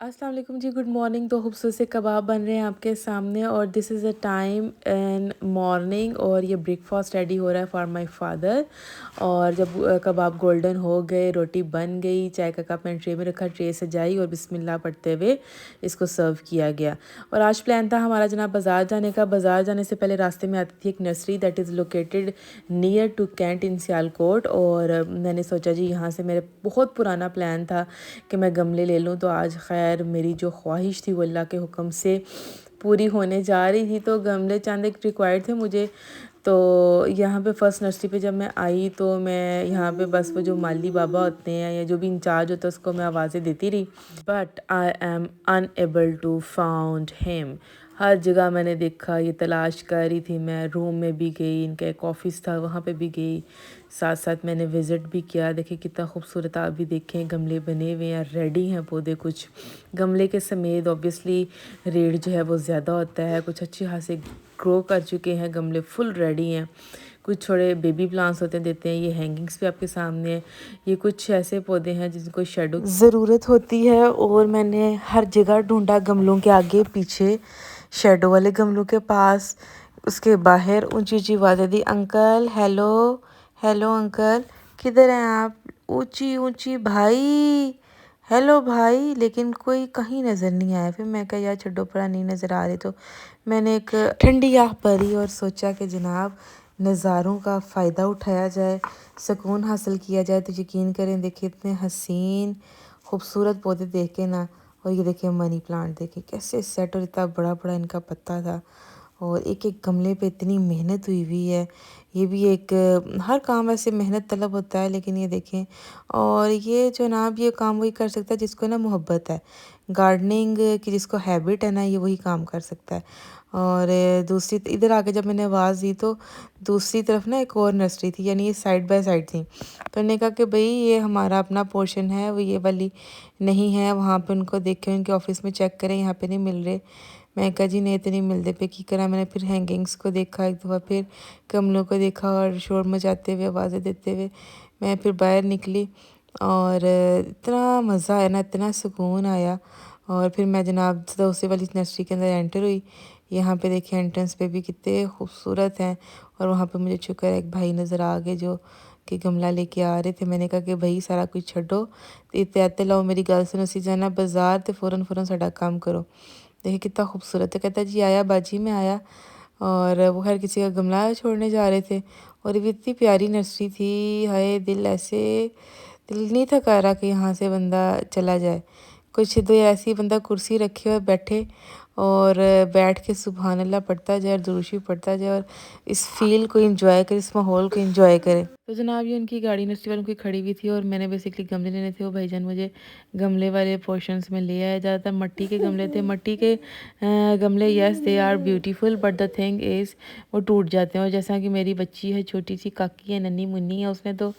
अस्सलाम वालेकुम जी, good morning. तो खूबसूरत से कबाब बन रहे हैं आपके सामने और this is a time in morning और ये ब्रेकफास्ट रेडी हो रहा है फॉर माय फादर। और जब कबाब गोल्डन हो गए, रोटी बन गई, चाय का कप मैंने ट्रे में रखा, ट्रे सजाई और बिस्मिल्लाह पढ़ते हुए इसको सर्व किया गया। और आज प्लान था हमारा जनाब बाज़ार जाने का। बाज़ार जाने से पहले रास्ते में आती थी एक nursery that is located near to cantt in Sialkot. और मैंने सोचा जी यहाँ से मेरे बहुत पुराना प्लान था कि मैं गमले ले लूँ। तो आज खैर मेरी जो ख्वाहिश थी वो अल्लाह के हुक्म से पूरी होने जा रही थी। तो गमले चंद एक रिक्वायर्ड थे मुझे। तो यहाँ पे फ़र्स्ट नर्सरी पे जब मैं आई तो मैं यहाँ पे बस वो जो माली बाबा होते हैं या जो भी इंचार्ज होता है उसको मैं आवाज़ें देती रही, but I am unable to found him. हर जगह मैंने देखा, ये तलाश कर रही थी मैं। रूम में भी गई, इनका एक ऑफिस था वहाँ पे भी गई, साथ साथ मैंने विज़िट भी किया। देखिए कितना खूबसूरत, आप भी देखें गमले बने हुए हैं, रेडी हैं पौधे। कुछ गमले के समेत ऑब्वियसली रेट जो है वो ज़्यादा होता है। कुछ अच्छे खासे ग्रो कर चुके हैं, गमले फुल रेडी हैं। कुछ थोड़े बेबी प्लांट्स होते हैं, देते हैं। ये हैंगिंग्स भी आपके सामने है। ये कुछ ऐसे पौधे हैं जिनको शेडो ज़रूरत होती है और मैंने हर जगह ढूंढा, गमलों के आगे पीछे, शेडो वाले गमलों के पास, उसके बाहर ऊंची ऊंची आवाज़ें दी, अंकल हेलो, हेलो अंकल, किधर हैं आप, ऊंची ऊंची भाई, हेलो भाई। लेकिन कोई कहीं नज़र नहीं आया। फिर मैं कहा यार छड्डो पड़ा, नहीं नज़र आ रहे। तो मैंने एक ठंडी आह भरी और सोचा कि जनाब नज़ारों का फ़ायदा उठाया जाए, सुकून हासिल किया जाए। तो यकीन करें, देखिए इतने हसीन खूबसूरत पौधे देख के ना। और ये देखिए मनी प्लांट, देखिए कैसे सेट, और इतना बड़ा बड़ा इनका पत्ता था। और एक एक गमले पे इतनी मेहनत हुई हुई है। ये भी एक हर काम वैसे मेहनत तलब होता है, लेकिन ये देखें। और ये जनाब ये काम वही कर सकता है जिसको ना मोहब्बत है गार्डनिंग की, जिसको हैबिट है ना, ये वही काम कर सकता है। और दूसरी इधर आके जब मैंने आवाज़ दी तो दूसरी तरफ ना एक और नर्सरी थी, यानी ये साइड बाय साइड थी। तो उन्होंने कहा कि भाई ये हमारा अपना पोर्शन है, वो ये वाली नहीं है। वहाँ पे उनको देखें, उनके ऑफिस में चेक करें, यहाँ पे नहीं मिल रहे। मैं कहा जी नहीं तो नहीं मिलते पे की करा। मैंने फिर हैंगिंग्स को देखा एक दफ़ा, फिर गमलों को देखा और शोर मचाते हुए आवाज़ें देते हुए मैं फिर बाहर निकली। और इतना मज़ा आया ना, इतना सुकून आया। और फिर मैं जनाब दूसरी वाली नर्सरी के अंदर एंटर हुई। यहाँ पे देखिए एंट्रेंस पे भी कितने खूबसूरत हैं। और वहाँ पे मुझे शुक्र है एक भाई नज़र आ गए जो कि गमला लेके आ रहे थे। मैंने कहा कि भाई सारा कुछ छड्डो ते इत्ते लाओ, मेरी गल सुनो, असी जाना बाज़ार, तो फ़ौरन फ़ौरन साडा काम करो। देखिए कितना खूबसूरत है। कहता जी आया बाजी में आया। और वो खैर किसी का गमला छोड़ने जा रहे थे। और ये भी इतनी प्यारी नर्सरी थी, हाय दिल ऐसे, दिल नहीं था कर रहा कि यहाँ से बंदा चला जाए। कुछ तो ऐसी बंदा कुर्सी रखे और बैठे और बैठ के सुबहान अल्लाह पढ़ता जाए और दुरूशी पढ़ता जाए और इस फील को एंजॉय करे, इस माहौल को एंजॉय करे। तो जनाब ये उनकी गाड़ी नर्सरी वालों की खड़ी हुई थी और मैंने बेसिकली गमले लेने थे। वो भाईजान मुझे गमले वाले पोर्शंस में ले आए। ज़्यादातर मिट्टी के गमले थे। मिट्टी के गमले yes they are beautiful, but the thing is वो टूट जाते हैं। और जैसा कि मेरी बच्ची है, छोटी सी काकी है, नन्ही मुन्नी है, उसने तो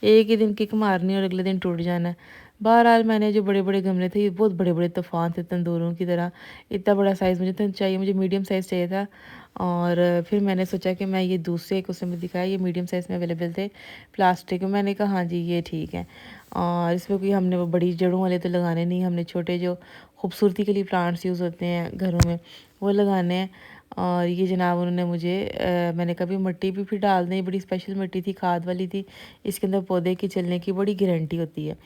एक ही दिन किक मारनी और अगले दिन टूट जाना है। बहरहाल मैंने जो बड़े बड़े गमले थे, ये बहुत बड़े बड़े तूफ़ान थे, तंदूरों की तरह। इतना बड़ा साइज़ मुझे तो चाहिए, मुझे मीडियम साइज़ चाहिए था। और फिर मैंने सोचा कि मैं ये दूसरे एक उसमें दिखाया, ये मीडियम साइज़ में अवेलेबल थे प्लास्टिक में। मैंने कहा हाँ जी ये ठीक है। और इसमें कोई हमने वो बड़ी जड़ों वाले तो लगाने नहीं, हमने छोटे जो खूबसूरती के लिए प्लांट्स यूज़ होते हैं घरों में वो लगाने हैं। और ये जनाब उन्होंने मुझे मैंने कभी मिट्टी भी फिर डाल दें, बड़ी स्पेशल मिट्टी थी, खाद वाली थी। इसके अंदर पौधे की चलने की बड़ी गारंटी होती है।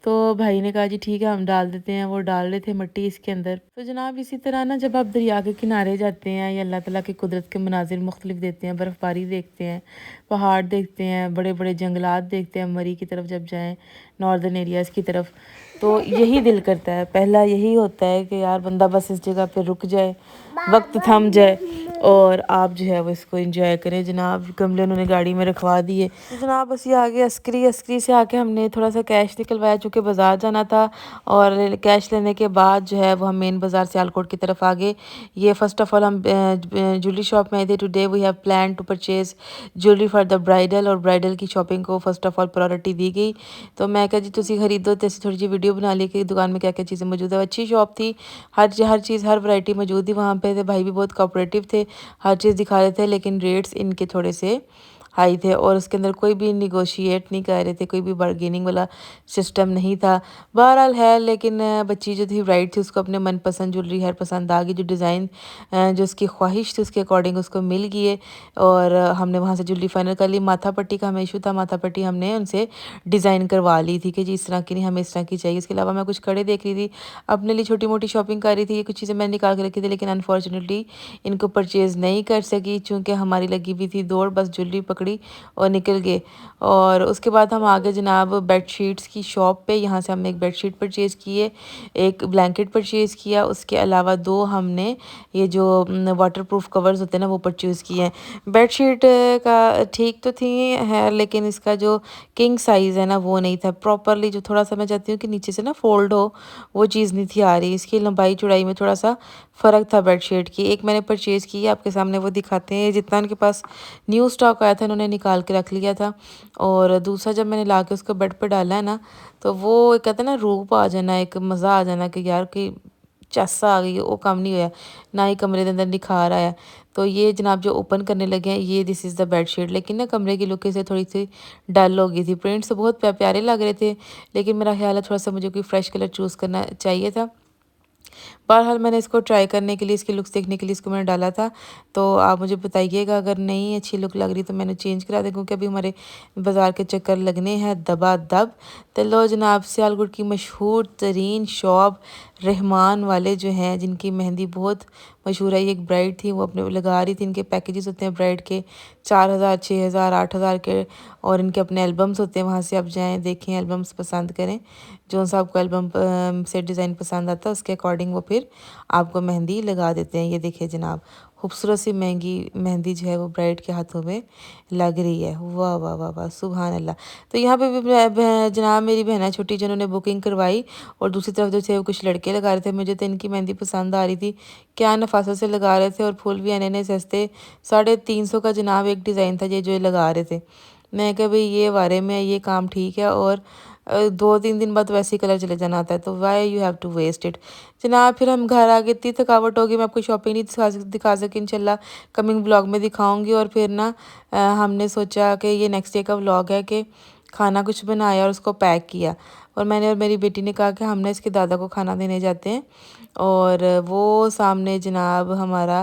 तो भाई ने कहा जी ठीक है हम डाल देते हैं। वो डाल रहे थे मिट्टी इसके अंदर। तो जनाब इसी तरह ना जब आप दरिया के किनारे जाते हैं या अल्लाह ताला की कुदरत के मनाजिर मुख्तलिफ देखते हैं, बर्फ़बारी देखते हैं, पहाड़ देखते हैं, बड़े बड़े जंगलात देखते हैं, मरी की तरफ जब जाएँ, नॉर्दर्न एरियाज़ की तरफ, तो यही दिल करता है। पहला यही होता है कि यार बंदा बस इस जगह पे रुक जाए, वक्त थम जाए और आप जो है वो इसको एंजॉय करें। जनाब गमले उन्होंने गाड़ी में रखवा दिए। तो जनाब बस ये आगे अस्करी अस्करी से आके हमने थोड़ा सा कैश निकलवाया, चूँकि बाज़ार जाना था। और कैश लेने के बाद जो है वो हम मेन बाज़ार सियालकोट की तरफ आ गए। ये फ़र्स्ट ऑफ़ ऑल हम ज्वेलरी शॉप में आए थे। Today we have plan to purchase jewellery for the bridal, और ब्राइडल की शॉपिंग को फ़र्स्ट ऑफ़ ऑल प्रायोरिटी दी गई। तो मैं कहा जी तुसी खरीदो, तो थोड़ी जी वीडियो बना ली कि दुकान में क्या क्या चीज़ें मौजूद है। अच्छी शॉप थी, हर चीज़ हर वैरायटी मौजूद थी वहाँ पे। थे भाई भी बहुत कोऑपरेटिव थे, हर चीज़ दिखा रहे थे, लेकिन रेट्स इनके थोड़े से हाई थे और उसके अंदर कोई भी निगोशिएट नहीं कर रहे थे, कोई भी बार्गेनिंग वाला सिस्टम नहीं था। बहरहाल है, लेकिन बच्ची जो थी ब्राइड थी उसको अपने मनपसंद ज्वेलरी हर पसंद आ गई, जो डिज़ाइन जो उसकी ख्वाहिश थी उसके अकॉर्डिंग उसको मिल गई है। और हमने वहाँ से ज्वेलरी फाइनल कर ली। माथा पट्टी का हमें इशू था, माथा पट्टी हमने उनसे डिज़ाइन करवा ली थी कि जी इस तरह की नहीं, हमें इस तरह की चाहिए। इसके अलावा मैं कुछ कड़े देख रही थी, अपने लिए छोटी मोटी शॉपिंग कर रही थी, ये कुछ चीज़ें मैंने निकाल के रखी थी, लेकिन अनफॉर्चुनेटली इनको परचेज़ नहीं कर सकी चूँकि हमारी लगी हुई थी दौड़, बस ज्वेलरी पकड़ी और निकल गए। और उसके बाद हम आगे जनाब बेडशीट्स की शॉप पे, यहाँ से हमने एक बेडशीट परचेज़ की है, एक ब्लैंकेट परचेज़ किया, उसके अलावा 2 हमने ये जो वाटरप्रूफ कवर्स होते हैं ना वो परचेज़ किए हैं। बेडशीट का ठीक तो थी है, लेकिन इसका जो किंग साइज़ है ना वो नहीं था प्रॉपरली, जो थोड़ा-सा मैं चाहती हूँ कि नीचे से ना फ़ोल्ड हो, वो चीज़ नहीं थी आ रही। इसकी लंबाई चौड़ाई में थोड़ा-सा फ़र्क था बेडशीट की। एक मैंने परचेज़ की है, आपके सामने वो दिखाते हैं। जितना उनके पास न्यू स्टॉक आया था इन्होंने निकाल के रख लिया था। और दूसरा जब मैंने लाके उसको बेड पे डाला है ना, तो वो एक कहते हैं ना रूप आ जाना, एक मज़ा आ जाना कि यार कि चस आ गई, वो काम नहीं होया, ना ही कमरे के अंदर निखार आया। तो ये जनाब जो ओपन करने लगे हैं, ये दिस इज़ द बेडशीट, लेकिन ना कमरे की लुक से थोड़ी-सी डल हो गई थी। प्रिंट्स तो बहुत प्यारे लग रहे थे, लेकिन मेरा ख़्याल है थोड़ा-सा मुझे कोई फ्रेश कलर चूज़ करना चाहिए था। बहरहाल मैंने इसको ट्राई करने के लिए, इसकी लुक्स देखने के लिए इसको मैंने डाला था। तो आप मुझे बताइएगा अगर नहीं अच्छी लुक लग रही तो मैंने चेंज करा दें, क्योंकि अभी हमारे बाज़ार के चक्कर लगने हैं दबा-दब। तो लो जनाब, सियालकोट की मशहूर तरीन शॉप रहमान वाले जो हैं, जिनकी मेहंदी बहुत मशहूर है। ये एक ब्राइड थी, वो अपने लगा रही थी। इनके पैकेजेस होते हैं ब्राइड के 4000, 6000, 8000 के, और इनके अपने एल्बम्स होते हैं। वहाँ से आप जाएँ, देखें, एल्बम्स पसंद करें। जो सा आपको एल्बम से डिज़ाइन पसंद आता है उसके अकॉर्डिंग वो फिर आपको मेहंदी लगा देते हैं। ये देखिए जनाब, खूबसूरत सी महंगी मेहंदी जो है वो ब्राइड के हाथों में लग रही है। वाह वाह वाह वाह, सुभान अल्लाह। तो यहाँ पे भी जनाब मेरी बहन है छोटी, जिन्होंने बुकिंग करवाई, और दूसरी तरफ जो थे वो कुछ लड़के लगा रहे थे। मुझे तो इनकी मेहंदी पसंद आ रही थी, क्या नफासत से लगा रहे थे, और फूल भी आने सस्ते। 350 का जनाब एक डिज़ाइन था ये जो ये लगा रहे थे। मैं कहा भाई ये बारे में ये काम ठीक है, और 2-3 दिन बाद वैसे ही कलर चले जाना आता है, तो why you have to waste it. जनाब फिर हम घर आ गए, इतनी थकावट होगी, मैं आपको शॉपिंग नहीं दिखा सकी। इंशाल्लाह कमिंग ब्लॉग में दिखाऊंगी। और फिर ना हमने सोचा कि ये नेक्स्ट डे का व्लॉग है कि खाना कुछ बनाया और उसको पैक किया। और मैंने और मेरी बेटी ने कहा कि हम ना इसके दादा को खाना देने जाते हैं। और वो सामने जनाब हमारा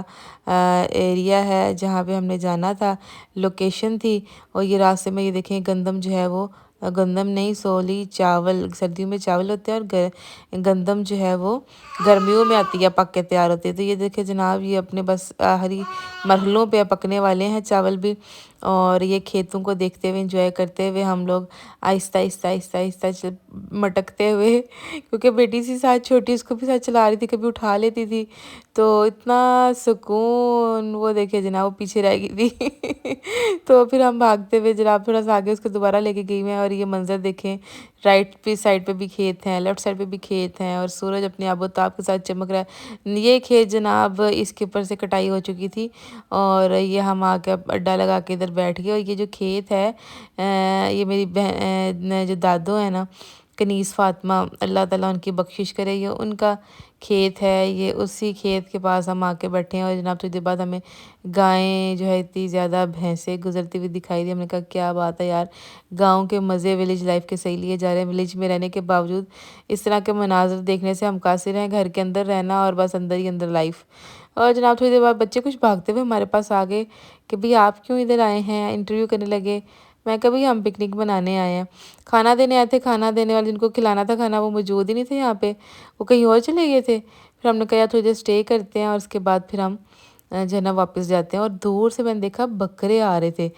एरिया है जहाँ पे हमने जाना था, लोकेशन थी। और ये रास्ते में ये देखें गंदम जो है वो, गंदम नहीं सोली चावल, सर्दियों में चावल होते हैं, और गंदम जो है वो गर्मियों में आती है, पक के तैयार होती है। तो ये देखिए जनाब, ये अपने बस आखिरी मरहलों पे पकने वाले हैं चावल भी। और ये खेतों को देखते हुए इंजॉय करते हुए हम लोग आहिस्ता आहिस्ता आहिस्ता आहिस्ता मटकते हुए, क्योंकि बेटी सी साथ छोटी, उसको भी साथ चला रही थी, कभी उठा लेती थी, तो इतना सुकून। वो देखिए जनाब, वो पीछे रह गई थी। तो फिर हम भागते हुए जनाब थोड़ा सा आगे उसको दोबारा लेके गई मैं, और ये मंजर देखें, राइट पे साइड पे भी खेत हैं, लेफ्ट साइड पे भी खेत हैं, और सूरज अपने आबोताब के साथ चमक रहा है। ये खेत जनाब इसके ऊपर से कटाई हो चुकी थी, और ये हम आके अड्डा लगा के इधर बैठ गए। और ये जो खेत है, ये मेरी बहन जो दादो है ना, कनीस फातिमा, अल्लाह ताला उनकी बख्शिश करे, ये उनका खेत है। ये उसी खेत के पास हम आके बैठे हैं। और जनाब थोड़ी देर बाद हमें गायें जो है इतनी ज़्यादा भैंसें गुजरती हुई दिखाई दी। हमने कहा क्या बात है यार, गाँव के मज़े विलेज लाइफ के सही लिए जा रहे हैं। विलेज में रहने के बावजूद इस तरह के मनाजर देखने से हम कासिर हैं, घर के अंदर रहना और बस अंदर ही अंदर लाइफ। और जनाब थोड़ी देर बाद बच्चे कुछ भागते हुए हमारे पास आ गए कि भाई आप क्यों इधर आए हैं, इंटरव्यू करने लगे। मैं कहा भाई हम पिकनिक बनाने आए हैं, खाना देने आए थे। खाना देने वाले जिनको खिलाना था खाना, वो मौजूद ही नहीं थे यहाँ पे, वो कहीं और चले गए थे। फिर हमने कहा यार थोड़ी देर स्टे करते हैं, और उसके बाद फिर हम जो है ना वापस जाते हैं। और दूर से मैंने देखा बकरे आ रहे थे,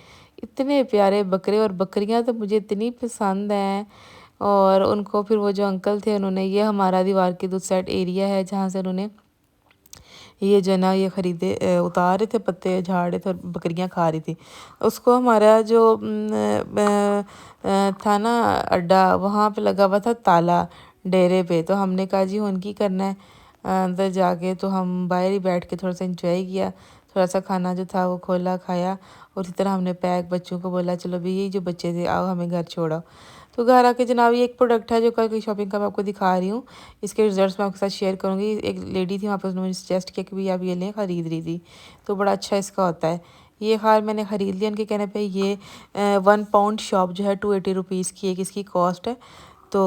इतने प्यारे बकरे, और बकरियाँ तो मुझे इतनी पसंद हैं। और उनको फिर वो जो अंकल थे उन्होंने, ये हमारा दीवार के दूसरी साइड एरिया है जहाँ से उन्होंने ये जो है ना ये ख़रीदे, उतार रहे थे पत्ते, झाड़ रहे थे, और बकरियां खा रही थी उसको। हमारा जो था ना अड्डा, वहाँ पे लगा हुआ था ताला डेरे पे। तो हमने कहा जी उनकी करना है अंदर जाके। तो हम बाहर ही बैठ के थोड़ा सा इंजॉय किया, थोड़ा सा खाना जो था वो खोला खाया। और इसी तरह हमने पैक बच्चों को बोला चलो भी ये जो बच्चे थे आओ हमें घर छोड़ो। तो घर आके जनाब ये एक प्रोडक्ट है जो कल की शॉपिंग का मैं आपको दिखा रही हूँ। इसके रिजल्ट्स मैं आपके साथ शेयर करूँगी। एक लेडी थी वहाँ पर, उसने मुझे सजेस्ट किया कि भाई आप ये लें, ख़रीद रही थी, तो बड़ा अच्छा इसका होता है। ये हार मैंने ख़रीद लिया उनके कहने पे। ये 1 पाउंड शॉप जो है 280 रुपीज़ की एक इसकी कॉस्ट है। तो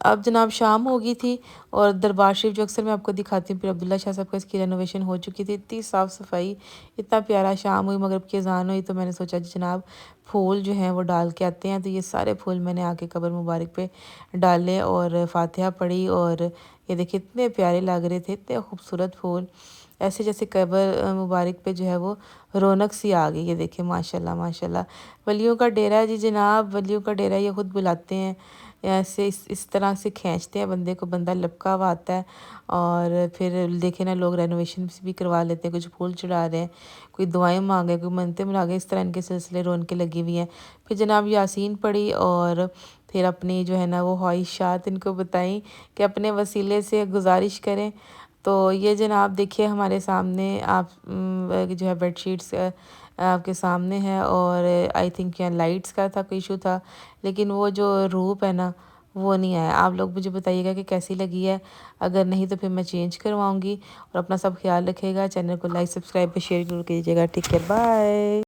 अब जनाब शाम हो गई थी और दरबार शरीफ जो अक्सर मैं आपको दिखाती हूँ, फिर अब्दुल्ला शाह साहब का इसकी रेनोवेशन हो चुकी थी। इतनी साफ़ सफाई, इतना प्यारा। शाम हुई, मगरिब की अजान हुई, तो मैंने सोचा जनाब फूल जो हैं वो डाल के आते हैं। तो ये सारे फूल मैंने आके कब्र मुबारक पे डाले और फातिहा पढ़ी। और ये देखिए इतने प्यारे लग रहे थे, इतने खूबसूरत फूल, ऐसे जैसे कब्र मुबारक पे जो है वो रौनक सी आ गई। ये देखिए माशाल्लाह माशाल्लाह। वलियों का डेरा है जी जनाब, वलियों का डेरा। ये खुद बुलाते हैं ऐसे, इस तरह से खींचते हैं बंदे को, बंदा लपका हुआ आता है। और फिर देखे ना लोग रेनोवेशन भी करवा लेते हैं, कुछ फूल चढ़ा रहे हैं, कोई दुआएं मांगे, कोई मनते मांगे। इस तरह इनके सिलसिले रौनकें लगी हुई हैं। फिर जनाब यासीन पढ़ी और फिर अपनी जो है ना वो ख्वाहिशात इनको बताई कि अपने वसीले से गुजारिश करें। तो ये जनाब देखिए हमारे सामने आप जो है बेडशीट्स आपके सामने है। और आई थिंक यहाँ लाइट्स का था कोई इशू था, लेकिन वो जो रूप है ना वो नहीं आया। आप लोग मुझे बताइएगा कि कैसी लगी है, अगर नहीं तो फिर मैं चेंज करवाऊँगी। और अपना सब ख्याल रखिएगा, चैनल को लाइक सब्सक्राइब शेयर जरूर कीजिएगा। ठीक है, बाय।